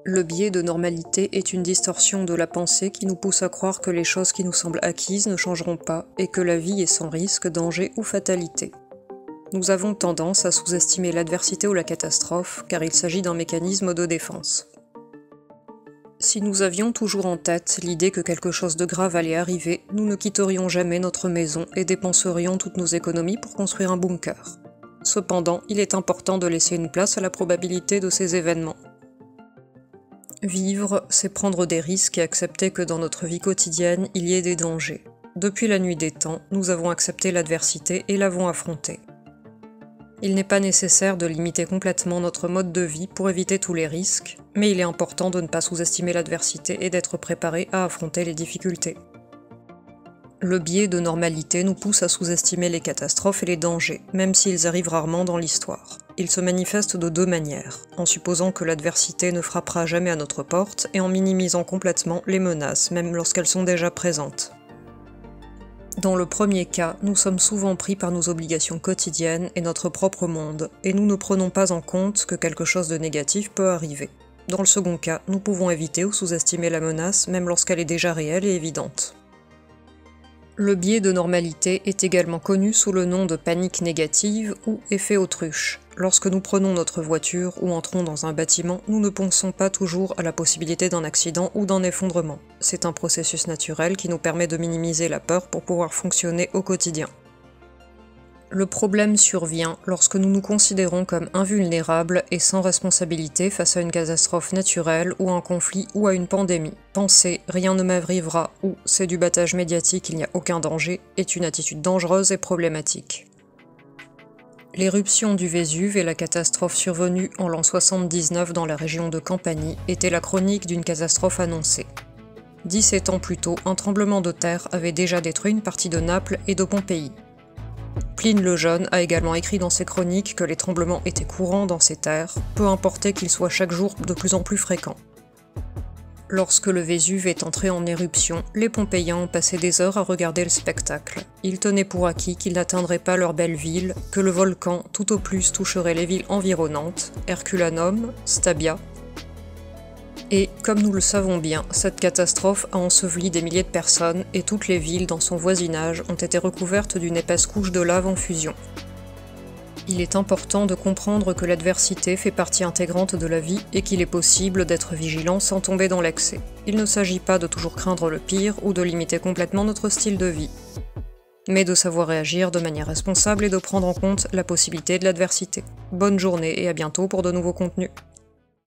Le biais de normalité est une distorsion de la pensée qui nous pousse à croire que les choses qui nous semblent acquises ne changeront pas et que la vie est sans risque, danger ou fatalité. Nous avons tendance à sous-estimer l'adversité ou la catastrophe car il s'agit d'un mécanisme de défense. Si nous avions toujours en tête l'idée que quelque chose de grave allait arriver, nous ne quitterions jamais notre maison et dépenserions toutes nos économies pour construire un bunker. Cependant, il est important de laisser une place à la probabilité de ces événements. Vivre, c'est prendre des risques et accepter que dans notre vie quotidienne, il y ait des dangers. Depuis la nuit des temps, nous avons accepté l'adversité et l'avons affrontée. Il n'est pas nécessaire de limiter complètement notre mode de vie pour éviter tous les risques, mais il est important de ne pas sous-estimer l'adversité et d'être préparé à affronter les difficultés. Le biais de normalité nous pousse à sous-estimer les catastrophes et les dangers, même s'ils arrivent rarement dans l'histoire. Ils se manifestent de deux manières, en supposant que l'adversité ne frappera jamais à notre porte et en minimisant complètement les menaces, même lorsqu'elles sont déjà présentes. Dans le premier cas, nous sommes souvent pris par nos obligations quotidiennes et notre propre monde, et nous ne prenons pas en compte que quelque chose de négatif peut arriver. Dans le second cas, nous pouvons éviter ou sous-estimer la menace, même lorsqu'elle est déjà réelle et évidente. Le biais de normalité est également connu sous le nom de panique négative ou effet autruche. Lorsque nous prenons notre voiture ou entrons dans un bâtiment, nous ne pensons pas toujours à la possibilité d'un accident ou d'un effondrement. C'est un processus naturel qui nous permet de minimiser la peur pour pouvoir fonctionner au quotidien. Le problème survient lorsque nous nous considérons comme invulnérables et sans responsabilité face à une catastrophe naturelle ou un conflit ou à une pandémie. Penser « rien ne m'arrivera » ou « c'est du battage médiatique, il n'y a aucun danger » est une attitude dangereuse et problématique. L'éruption du Vésuve et la catastrophe survenue en l'an 79 dans la région de Campanie étaient la chronique d'une catastrophe annoncée. 17 ans plus tôt, un tremblement de terre avait déjà détruit une partie de Naples et de Pompéi. Pline le Jeune a également écrit dans ses chroniques que les tremblements étaient courants dans ces terres, peu importe qu'ils soient chaque jour de plus en plus fréquents. Lorsque le Vésuve est entré en éruption, les Pompéiens ont passé des heures à regarder le spectacle. Ils tenaient pour acquis qu'ils n'atteindraient pas leur belle ville, que le volcan tout au plus toucherait les villes environnantes, Herculanum, Stabia. Et, comme nous le savons bien, cette catastrophe a enseveli des milliers de personnes et toutes les villes dans son voisinage ont été recouvertes d'une épaisse couche de lave en fusion. Il est important de comprendre que l'adversité fait partie intégrante de la vie et qu'il est possible d'être vigilant sans tomber dans l'excès. Il ne s'agit pas de toujours craindre le pire ou de limiter complètement notre style de vie, mais de savoir réagir de manière responsable et de prendre en compte la possibilité de l'adversité. Bonne journée et à bientôt pour de nouveaux contenus.